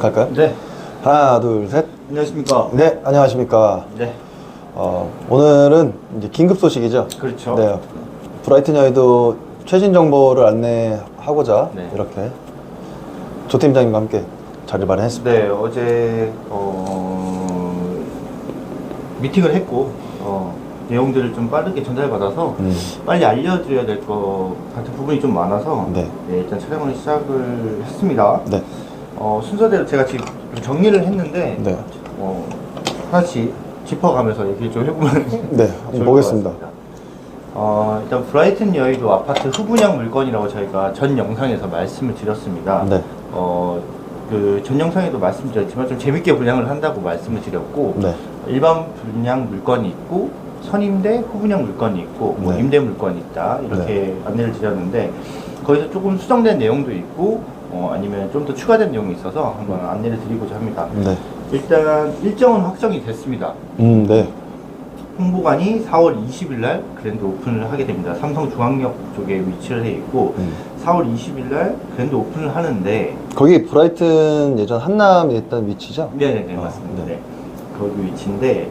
갈까요? 네. 하나, 둘, 셋. 안녕하십니까. 네, 안녕하십니까. 네. 오늘은 이제 긴급 소식이죠. 그렇죠. 네. 브라이튼 여의도 최신 정보를 안내하고자 네. 이렇게 조 팀장님과 함께 자리를 마련했습니다. 네, 어제 미팅을 했고 내용들을 좀 빠르게 전달받아서 빨리 알려드려야 될 것 같은 부분이 좀 많아서 네. 일단 촬영을 시작을 했습니다. 네. 순서대로 제가 지금 정리를 했는데 네. 하나씩 짚어가면서 얘기를 좀 해보면 네, 한번 좋을 보겠습니다. 것 같습니다. 일단 브라이튼 여의도 아파트 후분양 물건이라고 저희가 전 영상에서 말씀을 드렸습니다. 네. 그 전 영상에도 말씀드렸지만 좀 재밌게 분양을 한다고 말씀을 드렸고, 네. 일반 분양 물건이 있고 선임대 후분양 물건이 있고 뭐 네. 임대 물건이 있다 이렇게 안내를 드렸는데, 거기서 조금 수정된 내용도 있고 아니면 좀 더 추가된 내용이 있어서 한번 안내를 드리고자 합니다. 네. 일단 일정은 확정이 됐습니다. 네. 홍보관이 4월 20일 날 그랜드 오픈을 하게 됩니다. 삼성중앙역 쪽에 위치를 해 있고 4월 20일 날 그랜드 오픈을 하는데, 거기 브라이튼 예전 한남에 있던 위치죠? 네네네 맞습니다. 네. 네. 거기 위치인데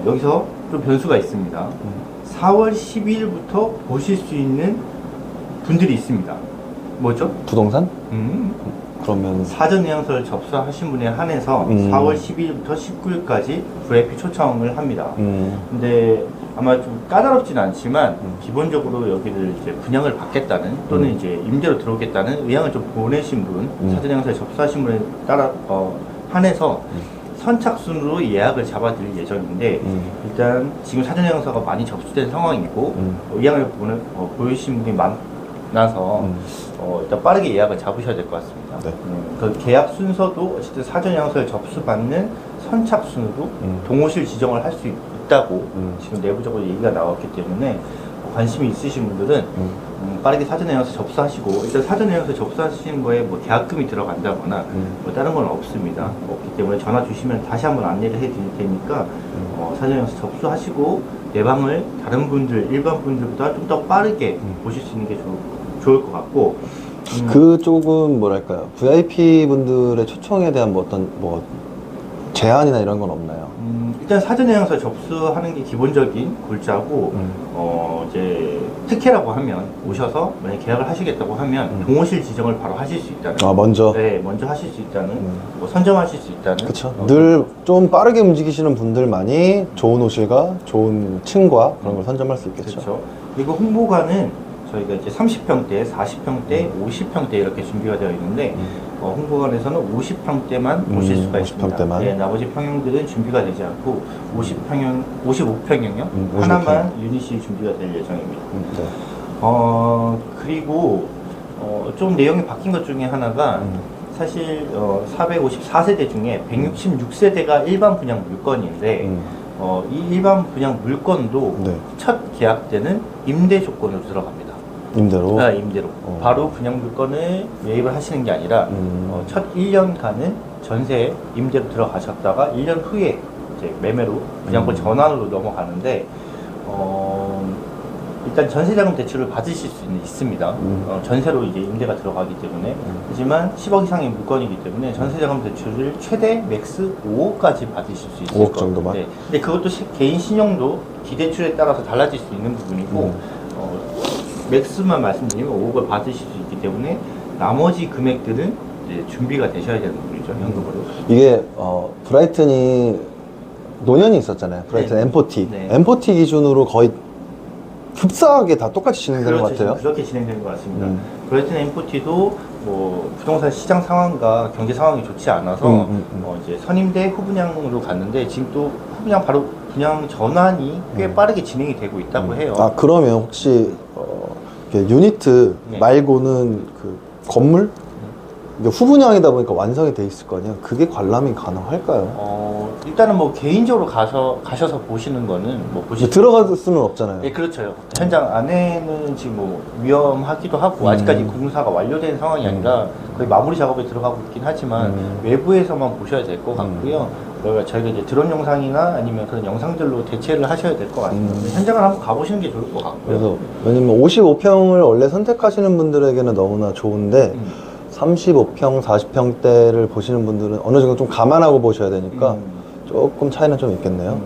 여기서 좀 변수가 있습니다. 4월 12일부터 보실 수 있는 분들이 있습니다. 뭐죠? 부동산? 그러면 사전 예약서를 접수하신 분에 한해서 4월 12일부터 19일까지 VIP 초청을 합니다. 근데 아마 좀 까다롭진 않지만 기본적으로 여기를 이제 분양을 받겠다는 또는 이제 임대로 들어오겠다는 의향을 좀 보내신 분, 사전 예약서에 접수하신 분에 따라 한해서 선착순으로 예약을 잡아드릴 예정인데, 일단 지금 사전 예약서가 많이 접수된 상황이고 의향을 보이신 분이 많아서 일단 빠르게 예약을 잡으셔야 될 것 같습니다. 네. 그 계약 순서도 어쨌든 사전 예약서를 접수받는 선착순으로 동호실 지정을 할 수 있다고 지금 내부적으로 얘기가 나왔기 때문에 관심이 있으신 분들은 빠르게 사전 예약서 접수하시고, 일단 사전 예약서 접수하시는 거에 뭐 계약금이 들어간다거나 뭐 다른 건 없습니다. 없기 때문에 전화 주시면 다시 한번 안내를 해 드릴 테니까 사전 예약서 접수하시고 내 방을 다른 분들, 일반 분들보다 좀 더 빠르게 보실 수 있는 게 좋을 것 같고, 그쪽은 뭐랄까요? VIP 분들의 초청에 대한 뭐 어떤 뭐 제한이나 이런 건 없나요? 일단 사전 예약서 접수하는 게 기본적인 골자고, 이제 특혜라고 하면 오셔서 만약 계약을 하시겠다고 하면 동호실 지정을 바로 하실 수 있다는. 먼저. 네, 먼저 하실 수 있다는. 뭐 선점하실 수 있다는. 그렇죠. 늘 좀 빠르게 움직이시는 분들만이 좋은 호실과 좋은 층과 그런 걸 선점할 수 있겠죠. 그렇죠. 그리고 홍보관은 저희가 이제 30평대, 40평대, 50평대 이렇게 준비가 되어 있는데, 홍보관에서는 50평대만 보실 수가 있습니다. 50평대만. 네, 나머지 평형들은 준비가 되지 않고 55평형요? 55평형. 하나만 유닛이 준비가 될 예정입니다. 네. 그리고 좀 내용이 바뀐 것 중에 하나가 사실 454세대 중에 166세대가 일반 분양 물건인데, 이 일반 분양 물건도 네. 첫 계약 때는 임대 조건으로 들어갑니다. 임대로. 임대로. 바로 분양 물건을 매입을 하시는 게 아니라 첫 1년간은 전세 임대로 들어가셨다가 1년 후에 이제 매매로 분양권 전환으로 넘어가는데, 일단 전세자금 대출을 받으실 수 있습니다. 전세로 이제 임대가 들어가기 때문에. 하지만 10억 이상의 물건이기 때문에 전세자금 대출을 최대 맥스 5억까지 받으실 수 있을 5억 정도만? 네. 근데 그것도 개인 신용도 기대출에 따라서 달라질 수 있는 부분이고, 맥스만 말씀드리면 5억을 받으실 수 있기 때문에 나머지 금액들은 이제 준비가 되셔야 되는 부분이죠, 현금으로. 이게 브라이튼이 노년이 있었잖아요. 브라이튼 네. M40. 네. M40 기준으로 거의 흡사하게 다 똑같이 진행되는 것 그렇죠. 같아요. 그렇게 진행되는 것 같습니다. 브라이튼 M40도 뭐 부동산 시장 상황과 경제 상황이 좋지 않아서 이제 선임대 후분양으로 갔는데, 지금 또 후분양 바로 분양 전환이 꽤 빠르게 진행이 되고 있다고 해요. 그러면 혹시 유니트 네. 말고는 그 건물? 이게 후분양이다 보니까 완성이 돼 있을 거 아니에요. 그게 관람이 가능할까요? 일단은 뭐 개인적으로 가셔서 보시는 거는 뭐 보시. 들어갈 수는 없잖아요. 네, 그렇죠. 현장 안에는 지금 뭐 위험하기도 하고, 아직까지 공사가 완료된 상황이 아니라 거의 마무리 작업에 들어가고 있긴 하지만 외부에서만 보셔야 될 것 같고요. 그러니까 저희가 이제 드론 영상이나 아니면 그런 영상들로 대체를 하셔야 될 것 같습니다. 현장을 한번 가보시는 게 좋을 것 같고요. 그래서 왜냐면 55평을 원래 선택하시는 분들에게는 너무나 좋은데 35평, 40평대를 보시는 분들은 어느 정도 좀 감안하고 보셔야 되니까 조금 차이는 좀 있겠네요.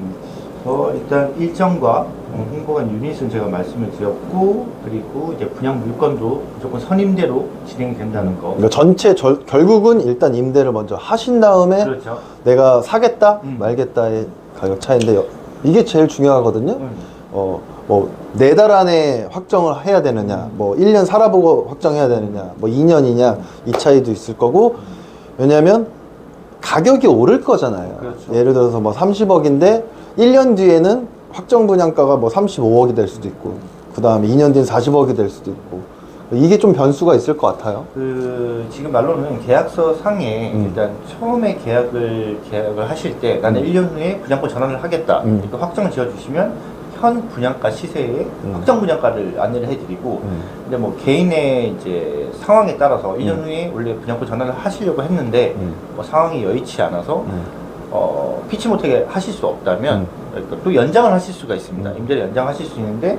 일단 일정과 홍보관 유닛은 제가 말씀을 드렸고, 그리고 이제 분양 물건도 무조건 선임대로 진행이 된다는 거. 그러니까 전체 결국은 일단 임대를 먼저 하신 다음에 그렇죠. 내가 사겠다 말겠다의 가격 차이인데 이게 제일 중요하거든요. 뭐 4달 안에 확정을 해야 되느냐, 뭐 1년 살아보고 확정해야 되느냐, 뭐 2년이냐 이 차이도 있을 거고, 왜냐면 가격이 오를 거잖아요. 그렇죠. 예를 들어서 뭐 30억인데 1년 뒤에는 확정 분양가가 뭐 35억이 될 수도 있고, 그 다음에 2년 뒤엔 40억이 될 수도 있고, 이게 좀 변수가 있을 것 같아요. 지금 말로는 계약서 상에 일단 처음에 계약을 하실 때 나는 1년 후에 분양권 전환을 하겠다 이렇게 확정을 지어주시면 현 분양가 시세에 확정 분양가를 안내를 해드리고, 근데 뭐 개인의 이제 상황에 따라서 1년 후에 원래 분양권 전환을 하시려고 했는데 뭐 상황이 여의치 않아서 피치 못하게 하실 수 없다면 또 연장을 하실 수가 있습니다. 임대를 연장하실 수 있는데,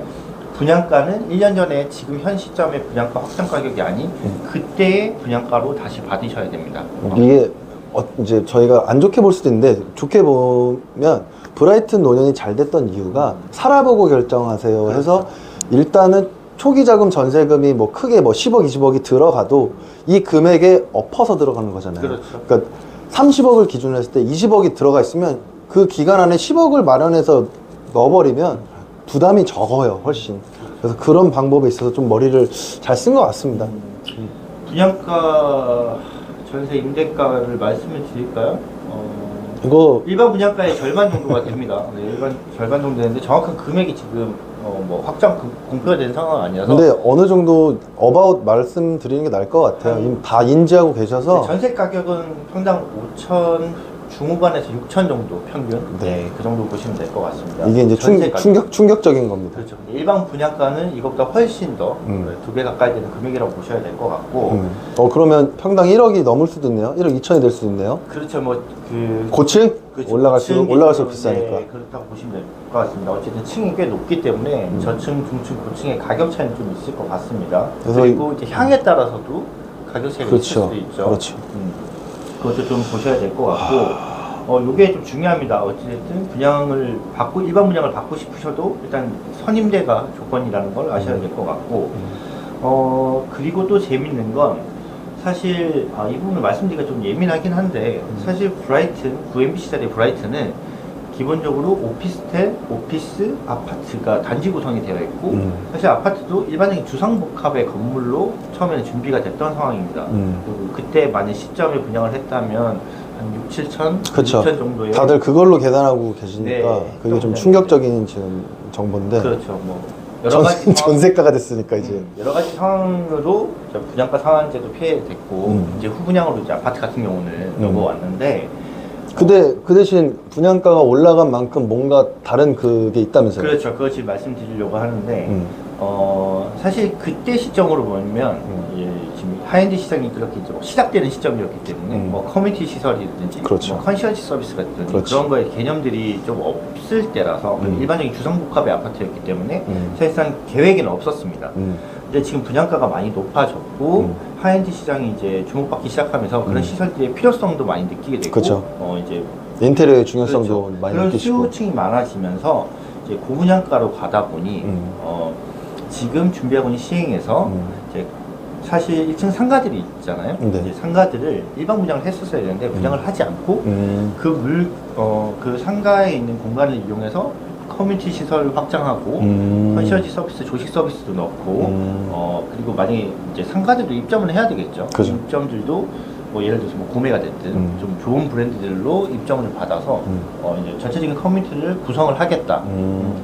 분양가는 1년 전에 지금 현 시점의 분양가 확정 가격이 아닌 그때의 분양가로 다시 받으셔야 됩니다. 이게 이제 저희가 안 좋게 볼 수도 있는데, 좋게 보면 브라이튼 노년이 잘 됐던 이유가 살아보고 결정하세요 해서 일단은 초기 자금 전세금이 뭐 크게 뭐 10억, 20억이 들어가도 이 금액에 엎어서 들어가는 거잖아요. 그렇죠. 그러니까 30억을 기준으로 했을 때 20억이 들어가 있으면 그 기간 안에 10억을 마련해서 넣어버리면 부담이 적어요, 훨씬. 그래서 그런 방법에 있어서 좀 머리를 잘 쓴 것 같습니다. 분양가 전세 임대가를 말씀을 드릴까요? 이거 일반 분양가의 절반 정도가 됩니다. 네, 일반 절반 정도 되는데 정확한 금액이 지금 뭐 확정 공표가 된 상황은 아니어서. 근데 어느 정도 어바웃 말씀드리는 게 나을 것 같아요. 이미 다 인지하고 계셔서. 전세 가격은 평당 5천 중후반에서 6천 정도 평균. 네. 그 정도 보시면 될 것 같습니다. 이게 이제 전세 가격. 충격적인 겁니다. 그렇죠. 일반 분양가는 이것보다 훨씬 더 2배 가까이 되는 금액이라고 보셔야 될 것 같고. 그러면 평당 1억이 넘을 수도 있네요. 1억 2천이 될 수도 있네요. 그렇죠. 뭐 고층? 그렇죠. 올라갈수록 비싸니까. 네, 그렇다고 보시면 될 것 같습니다. 어쨌든 층이 꽤 높기 때문에 저층, 중층, 고층의 가격 차이는 좀 있을 것 같습니다. 그래서 그리고 이제 향에 따라서도 가격 차이가 있을 수도 있죠. 그렇죠. 그것도 좀 보셔야 될 것 같고, 요게 좀 중요합니다. 어쨌든 분양을 받고, 일반 분양을 받고 싶으셔도 일단 선임대가 조건이라는 걸 아셔야 될 것 같고, 그리고 또 재밌는 건 사실 이 부분을 말씀드리기가 좀 예민하긴 한데, 사실 브라이튼, 9MB 시절의 브라이튼은 기본적으로 오피스텔, 오피스, 아파트가 단지 구성이 되어 있고, 사실 아파트도 일반적인 주상복합의 건물로 처음에는 준비가 됐던 상황입니다. 그리고 그때 만약 시점에 분양을 했다면 한 6, 7천, 그쵸. 6천 정도의 다들 그걸로 계산하고 계시니까 네, 그게 좀 충격적인 지금 정보인데. 그렇죠. 뭐 여러 가지 상황, 전세가가 됐으니까 이제. 여러 가지 상황으로 분양가 상한제도 피해됐고, 이제 후분양으로 이제 아파트 같은 경우는 넘어왔는데, 근데 그 대신 분양가가 올라간 만큼 뭔가 다른 그게 있다면서요? 그렇죠. 그거 지금 말씀드리려고 하는데, 사실 그때 시점으로 보면 지금 하이엔드 시장이 그렇게 이제 시작되는 시점이었기 때문에 뭐 커뮤니티 시설이든지 그렇죠. 뭐 컨시어지 서비스라든지 그렇지. 그런 거에 개념들이 좀 없을 때라서 일반적인 주상복합의 아파트였기 때문에 사실상 계획에는 없었습니다. 근데 지금 분양가가 많이 높아졌고 하이엔드 시장이 이제 주목받기 시작하면서 그런 시설들의 필요성도 많이 느끼게 되고, 그렇죠. 이제 인테리어의 중요성도 그렇죠. 많이 그런 느끼시고. 수요층이 많아지면서 이제 고분양가로 가다 보니 지금 준비하고 있는 시행에서 이제 사실 1층 상가들이 있잖아요. 네. 이제 상가들을 일반 분양을 했었어야 되는데 분양을 하지 않고 그 상가에 있는 공간을 이용해서 커뮤니티 시설 확장하고 컨시어지 서비스, 조식 서비스도 넣고 그리고 만약에 이제 상가들도 입점을 해야 되겠죠. 그죠. 입점들도 뭐 예를 들어서 뭐 구매가 됐든 좀 좋은 브랜드들로 입점을 받아서 이제 전체적인 커뮤니티를 구성을 하겠다.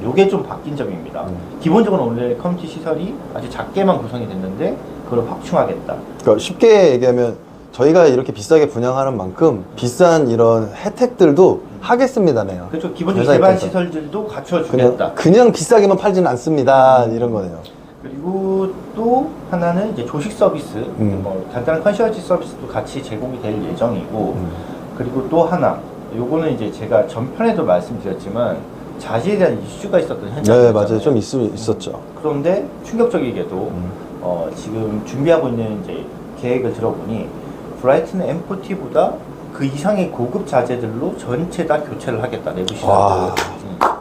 요게 좀 바뀐 점입니다. 기본적으로 원래 커뮤니티 시설이 아주 작게만 구성이 됐는데 그걸 확충하겠다. 그러니까 쉽게 얘기하면 저희가 이렇게 비싸게 분양하는 만큼 비싼 이런 혜택들도 하겠습니다네요. 그렇죠. 기본적인 회사 개발 입장에서. 시설들도 갖춰주겠다. 그냥 비싸게만 팔지는 않습니다. 이런 거네요. 그리고 또 하나는 이제 조식 서비스, 뭐 간단한 컨시어지 서비스도 같이 제공이 될 예정이고, 그리고 또 하나, 요거는 이제 제가 전편에도 말씀드렸지만 자지에 대한 이슈가 있었던 현장이잖아요. 네, 맞아요. 좀 있었죠. 그런데 충격적이게도 지금 준비하고 있는 이제 계획을 들어보니 브라이튼 M40보다 그 이상의 고급 자재들로 전체 다 교체를 하겠다, 내부 와. 시설들.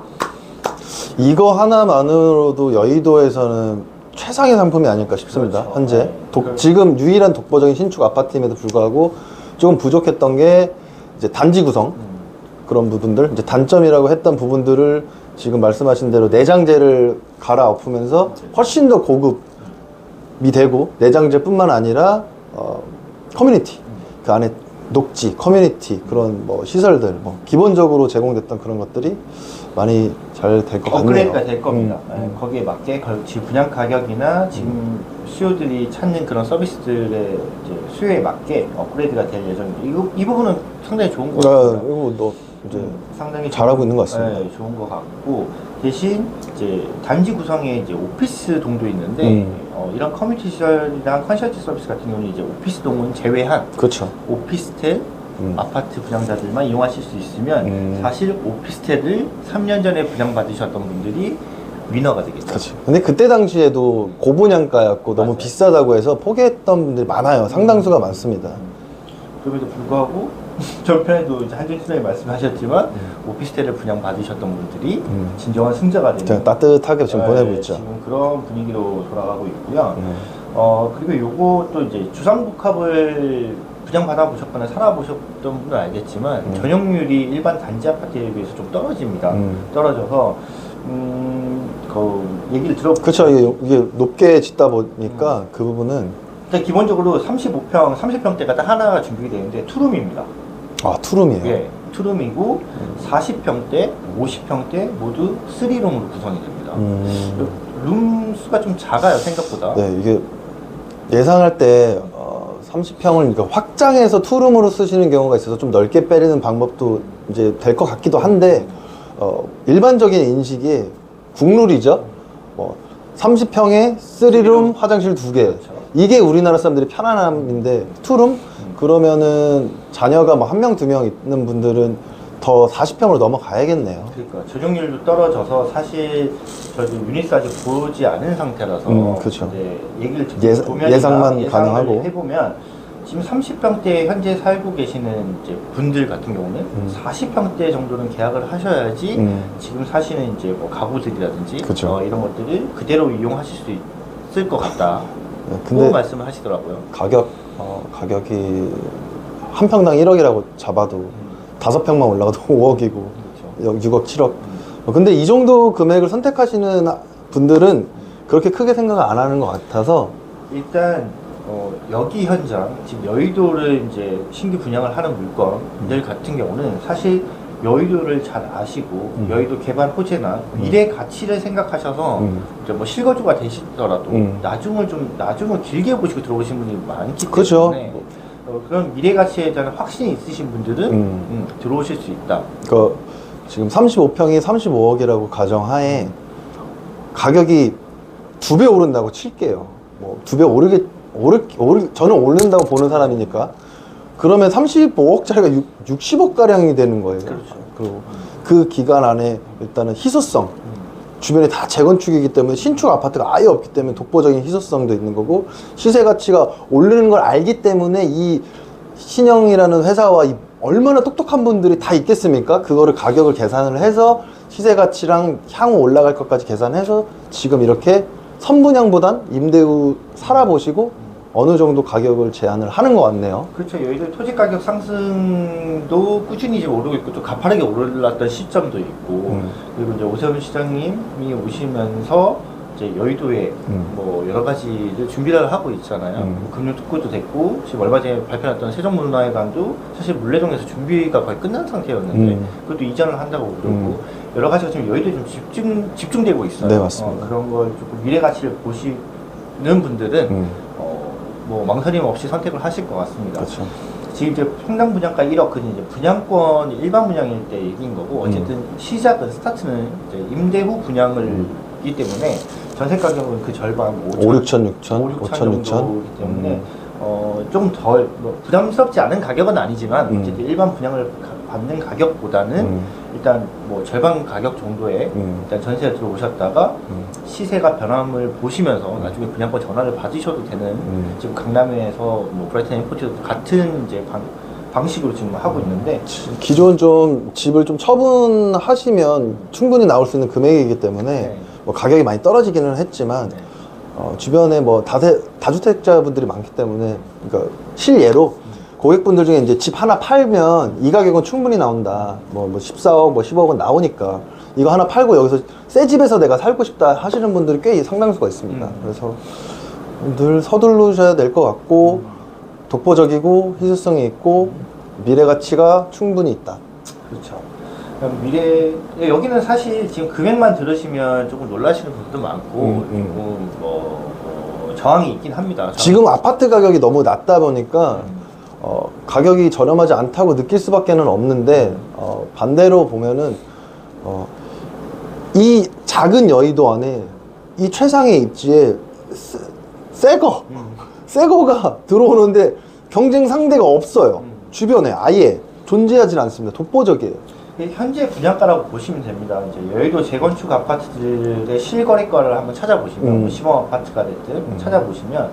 이거 하나만으로도 여의도에서는 최상의 상품이 아닐까 싶습니다. 그렇죠. 현재 네. 지금 유일한 독보적인 신축 아파트임에도 불구하고 조금 부족했던 게 이제 단지 구성 그런 부분들, 이제 단점이라고 했던 부분들을 지금 말씀하신 대로 내장재를 갈아엎으면서 훨씬 더 고급이 되고, 내장재뿐만 아니라 커뮤니티, 그 안에 녹지, 커뮤니티, 그런 뭐 시설들, 뭐 기본적으로 제공됐던 그런 것들이 많이 잘 될 것 같네요. 업그레이드가 될 겁니다. 네, 거기에 맞게 지금 분양 가격이나 지금 수요들이 찾는 그런 서비스들의 이제 수요에 맞게 업그레이드가 될 예정입니다. 이 부분은 상당히 좋은 것 같습니다. 이거 너 이제 상당히 잘하고 있는 것 같습니다. 네, 좋은 것 같고, 대신 이제 단지 구성에 이제 오피스 동도 있는데 이런 커뮤니티 시설이랑 컨설팅 서비스 같은 경우는 이제 오피스 동은 제외한 그렇죠. 오피스텔 아파트 분양자들만 이용하실 수 있으면 사실 오피스텔을 3년 전에 분양받으셨던 분들이 위너가 되겠죠. 그렇지. 근데 그때 당시에도 고분양가였고 너무 맞아요. 비싸다고 해서 포기했던 분들이 많아요. 상당수가 많습니다. 그럼에도 불구하고 저편에도 이제 한준 수장님 말씀하셨지만 오피스텔을 분양받으셨던 분들이 진정한 승자가 되는 그냥 따뜻하게 지금 보내고 있죠. 지금 그런 분위기로 돌아가고 있고요. 그리고 요것도 이제 주상복합을 분양받아 보셨거나 살아보셨던 분은 알겠지만 전용률이 일반 단지 아파트에 비해서 좀 떨어집니다. 떨어져서 그 얘기를 들어보면 그렇죠. 이게 높게 짓다 보니까 그 부분은 일단 기본적으로 35평, 30평대가 딱 하나가 준비가 되는데 투룸입니다. 투룸이에요. 예, 투룸이고 40평대, 50평대 모두 3룸으로 구성이 됩니다. 룸 수가 좀 작아요, 생각보다. 네, 이게 예상할 때 30평을 그러니까 확장해서 투룸으로 쓰시는 경우가 있어서 좀 넓게 빼리는 방법도 이제 될 것 같기도 한데 일반적인 인식이 국룰이죠. 뭐 30평에 3룸 화장실 2개. 그렇죠. 이게 우리나라 사람들이 편안함인데 투룸? 그러면은 자녀가 뭐 1명, 2명 있는 분들은 더 40평으로 넘어가야겠네요. 그러니까 저용률도 떨어져서 사실 저도 유니스 아직 보지 않은 상태라서 그렇죠. 이제 얘기를 예상만 가능하고 해보면 지금 30평대 현재 살고 계시는 이제 분들 같은 경우는 40평대 정도는 계약을 하셔야지 지금 사시는 이제 뭐 가구들이라든지 그쵸. 이런 것들을 그대로 이용하실 수 있을 것 같다. 네, 그런 근데 말씀을 하시더라고요. 가격이 한 평당 1억이라고 잡아도 5평만 올라가도 5억이고 그렇죠. 6억, 7억. 근데 이 정도 금액을 선택하시는 분들은 그렇게 크게 생각을 안 하는 것 같아서 일단 여기 현장 지금 여의도를 이제 신규 분양을 하는 물건들 같은 경우는 사실 여의도를 잘 아시고 여의도 개발 호재나 미래 가치를 생각하셔서 이제 뭐 실거주가 되시더라도 나중을 길게 보시고 들어오신 분이 많기 때문에 그렇죠. 그런 미래 가치에 대한 확신이 있으신 분들은 들어오실 수 있다. 지금 35평이 35억이라고 가정하에 가격이 2배 오른다고 칠게요. 뭐 2배 저는 오른다고 보는 사람이니까. 그러면 35억짜리가 60억 가량이 되는 거예요. 그렇죠. 그리고 그 기간 안에 일단은 희소성, 주변에 다 재건축이기 때문에 신축 아파트가 아예 없기 때문에 독보적인 희소성도 있는 거고, 시세 가치가 오르는 걸 알기 때문에 이 신영이라는 회사와 얼마나 똑똑한 분들이 다 있겠습니까? 그거를 가격을 계산을 해서 시세 가치랑 향후 올라갈 것까지 계산해서 지금 이렇게 선분양보단 임대 후 살아보시고 어느 정도 가격을 제한을 하는 것 같네요. 그렇죠. 여의도 토지 가격 상승도 꾸준히 지금 오르고 있고 또 가파르게 오르렀던 시점도 있고 그리고 이제 오세훈 시장님이 오시면서 이제 여의도에 뭐 여러 가지를 준비를 하고 있잖아요. 뭐 금융 특구도 됐고 지금 얼마 전에 발표했던 세종문화회관도 사실 물레동에서 준비가 거의 끝난 상태였는데 그것도 이전을 한다고 그러고 여러 가지가 지금 여의도에 좀 집중되고 있어요. 네, 맞습니다. 그런 걸 조금 미래 가치를 보시는 분들은 뭐 망설임 없이 선택을 하실 것 같습니다. 그렇죠. 지금 이제 평당 분양가 1억, 그는 이제 분양권 일반 분양일 때 얘기인 거고, 어쨌든 시작은 스타트는 이제 임대 후 분양을이기 때문에 전세 가격은 그 절반 5, 6천, 6천, 5, 6천 5천, 6천. 정도이기 때문에 좀 덜 부담스럽지 않은 가격은 아니지만 어쨌든 일반 분양을 받는 가격보다는 일단 뭐 절반 가격 정도에 일단 전세에 들어오셨다가 시세가 변함을 보시면서 나중에 분양권 전화를 받으셔도 되는 지금 강남에서 뭐 브라이튼 에어포트도 같은 이제 방식으로 지금 하고 있는데 기존 좀 집을 좀 처분하시면 충분히 나올 수 있는 금액이기 때문에 네. 뭐 가격이 많이 떨어지기는 했지만 네. 주변에 뭐 다주택자분들이 많기 때문에 그러니까 실예로 고객분들 중에 이제 집 하나 팔면 이 가격은 충분히 나온다. 뭐 14억, 뭐 10억은 나오니까 이거 하나 팔고 여기서 새 집에서 내가 살고 싶다 하시는 분들이 꽤 상당수가 있습니다. 그래서 늘 서두르셔야 될 것 같고 독보적이고 희소성이 있고 미래 가치가 충분히 있다. 그렇죠. 여기는 사실 지금 금액만 들으시면 조금 놀라시는 분들도 많고 조금 저항이 있긴 합니다. 지금 아파트 가격이 너무 낮다 보니까 가격이 저렴하지 않다고 느낄 수밖에는 없는데 반대로 보면은 이 작은 여의도 안에 이 최상의 입지에 새거가 들어오는데 경쟁 상대가 없어요. 주변에 아예 존재하지 않습니다. 독보적이에요. 현재 분양가라고 보시면 됩니다. 이제 여의도 재건축 아파트들의 실거래가를 한번 찾아보시면 뭐 시범 아파트가 됐든 찾아보시면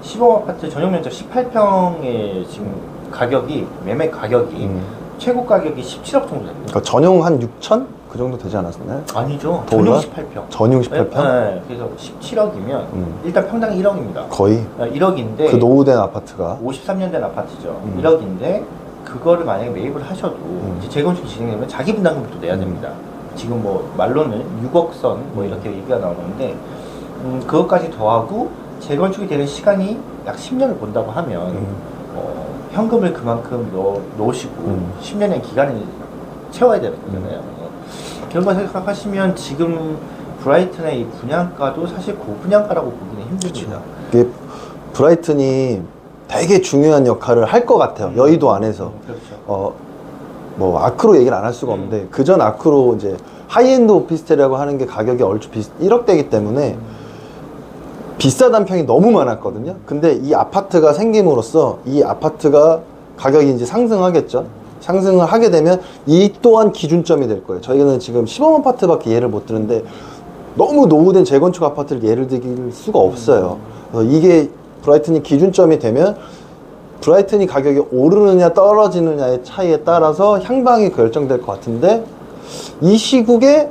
시범 아파트 전용 면적 18평의 지금 가격이 매매 가격이 최고 가격이 17억 정도 됩니다. 그러니까 전용 한 6천? 그 정도 되지 않았나요? 아니죠. 더 전용 올라? 18평. 전용 18평? 네, 그래서 17억이면 일단 평당 1억입니다. 거의 1억인데 그 노후된 아파트가 53년 된 아파트죠. 1억인데 그거를 만약에 매입을 하셔도 이제 재건축 진행되면 자기 분담금도 내야 됩니다. 지금 뭐 말로는 6억 선 뭐 이렇게 얘기가 나오는데 그것까지 더하고 재건축이 되는 시간이 약 10년을 본다고 하면 현금을 그만큼 넣으시고 10년의 기간을 채워야 되는 거잖아요. 그런 거 생각하시면 지금 브라이튼의 이 분양가도 사실 고분양가라고 보기는 힘듭니다. 이게 브라이튼이 되게 중요한 역할을 할 것 같아요. 여의도 안에서. 그렇죠. 뭐 아크로 얘기를 안 할 수가 없는데 그전 아크로 이제 하이엔드 오피스텔이라고 하는 게 가격이 얼추 1억대이기 때문에 비싸단 평이 너무 많았거든요. 근데 이 아파트가 생김으로써 이 아파트가 가격이 이제 상승하겠죠. 상승을 하게 되면 이 또한 기준점이 될 거예요. 저희는 지금 시범 아파트밖에 예를 못 드는데 너무 노후된 재건축 아파트를 예를 들 수가 없어요. 그래서 이게 브라이튼이 기준점이 되면 브라이튼이 가격이 오르느냐 떨어지느냐의 차이에 따라서 향방이 결정될 것 같은데 이 시국에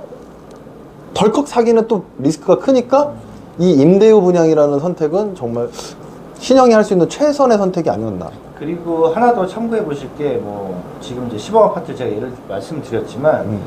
덜컥 사기는 또 리스크가 크니까 이 임대유 분양이라는 선택은 정말 신형이 할 수 있는 최선의 선택이 아니었나. 그리고 하나 더 참고해 보실 게 뭐 지금 이제 시범 아파트 제가 예를 말씀드렸지만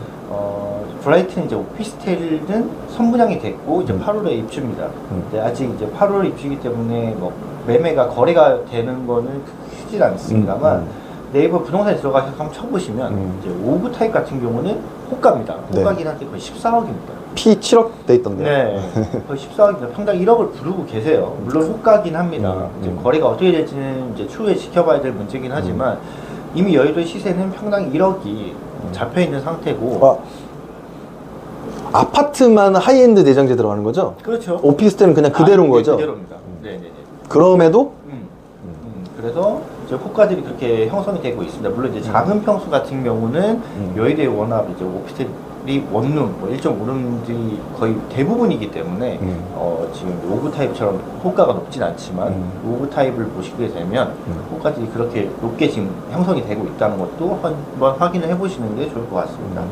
브라이튼 이제 오피스텔은 선분양이 됐고 이제 8월에 입주입니다. 근데 아직 이제 8월 입주이기 때문에 뭐 매매가 거래가 되는 거는 크지 않습니다만 네이버 부동산에 들어가서 한번 쳐보시면 이제 5구 타입 같은 경우는 호가입니다. 호가긴 한데 거의 14억입니다. 피 7억 돼 있던데요. 네, 거의 14억입니다. 평당 1억을 부르고 계세요. 물론 호가긴 합니다. 이제 거래가 어떻게 될지는 이제 추후에 지켜봐야 될 문제긴 하지만 이미 여의도 시세는 평당 1억이 잡혀 있는 상태고. 아파트만 하이엔드 내장재 들어가는 거죠? 그렇죠. 오피스텔은 그냥 그대로인 거죠? 그대로입니다. 네네네. 그럼에도 그래서 이제 호가들이 그렇게 형성이 되고 있습니다. 물론 이제 작은 평수 같은 경우는 여의도에 워낙 이제 오피스텔이 원룸, 뭐 1.5룸들이 거의 대부분이기 때문에 지금 5구 타입처럼 호가가 높진 않지만 5구 타입을 보시게 되면 호가들이 그렇게 높게 지금 형성이 되고 있다는 것도 한번 확인을 해보시는 게 좋을 것 같습니다.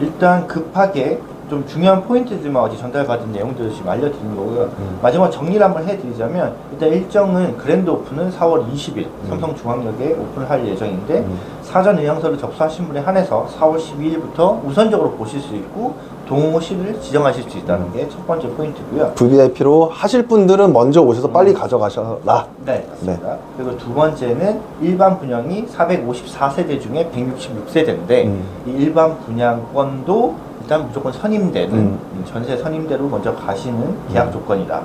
일단 급하게 좀 중요한 포인트들만 어제 전달받은 내용들을 지금 알려드린 거고요. 마지막 정리를 한번 해드리자면 일단 일정은 그랜드 오픈은 4월 20일 삼성중앙역에 오픈을 할 예정인데 사전 의향서를 접수하신 분에 한해서 4월 12일부터 우선적으로 보실 수 있고 동호실을 지정하실 수 있다는 게 첫 번째 포인트고요. VVIP로 하실 분들은 먼저 오셔서 빨리 가져가셔라. 네, 맞습니다. 네. 그리고 두 번째는 일반 분양이 454세대 중에 166세대인데 이 일반 분양권도 일단 무조건 선임되는 전세 선임대로 먼저 가시는 계약 조건이다.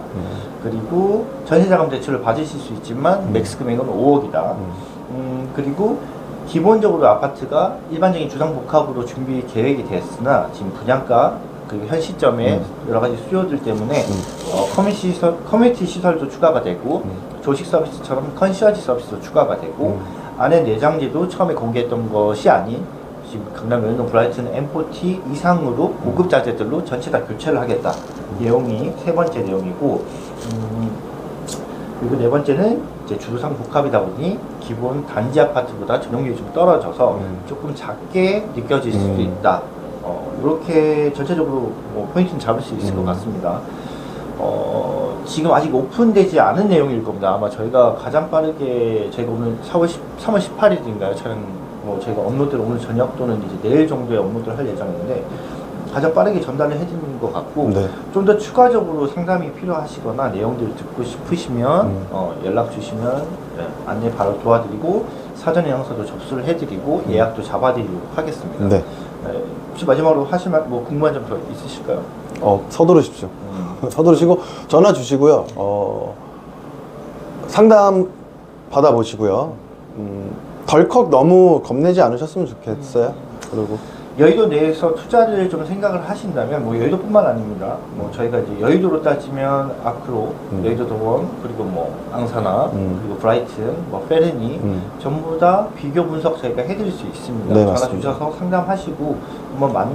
그리고 전세자금 대출을 받으실 수 있지만 맥스 금액은 5억이다. 그리고 기본적으로 아파트가 일반적인 주상복합으로 준비 계획이 됐으나 지금 분양가 그 현 시점에 여러 가지 수요들 때문에 커뮤니티 시설도 추가가 되고 조식 서비스처럼 컨시어지 서비스도 추가가 되고 안에 내장재도 처음에 공개했던 것이 아닌 지금 강남 연동 브라이튼 M40 이상으로 고급 자재들로 전체 다 교체를 하겠다. 내용이 세 번째 내용이고, 그리고 네 번째는 이제 주도상 복합이다 보니 기본 단지 아파트보다 전용률이 좀 떨어져서 조금 작게 느껴질 수도 있다. 이렇게 전체적으로 뭐 포인트는 잡을 수 있을 것 같습니다. 지금 아직 오픈되지 않은 내용일 겁니다. 아마 저희가 가장 빠르게 저희가 오늘 3월 18일인가요? 촬영 뭐 저희가 업로드를 오늘 저녁 또는 이제 내일 정도에 업로드를 할 예정인데 가장 빠르게 전달을 해드리는 것 같고 네. 좀 더 추가적으로 상담이 필요하시거나 내용들을 듣고 싶으시면 연락 주시면 안내 바로 도와드리고 사전에 영서도 접수를 해드리고 예약도 잡아드리도록 하겠습니다. 네. 혹시 마지막으로 하실 말, 뭐 궁금한 점 더 있으실까요? 서두르십시오. 서두르시고 전화 주시고요. 상담 받아보시고요. 덜컥 너무 겁내지 않으셨으면 좋겠어요. 그리고 여의도 내에서 투자를 좀 생각을 하신다면 뭐 여의도뿐만 아닙니다. 뭐 저희가 이제 여의도로 따지면 아크로, 여의도 도원, 그리고 뭐 앙사나, 그리고 브라이튼, 뭐 페르니 전부 다 비교 분석 저희가 해드릴 수 있습니다. 네, 전화 맞습니다. 주셔서 상담하시고 한번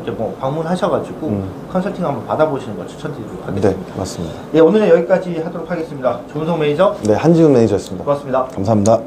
이제 뭐 방문하셔가지고 컨설팅 한번 받아보시는 걸 추천드리도록 네, 하겠습니다. 맞습니다. 네, 오늘은 여기까지 하도록 하겠습니다. 조은성 매니저. 네, 한지훈 매니저였습니다. 고맙습니다. 감사합니다.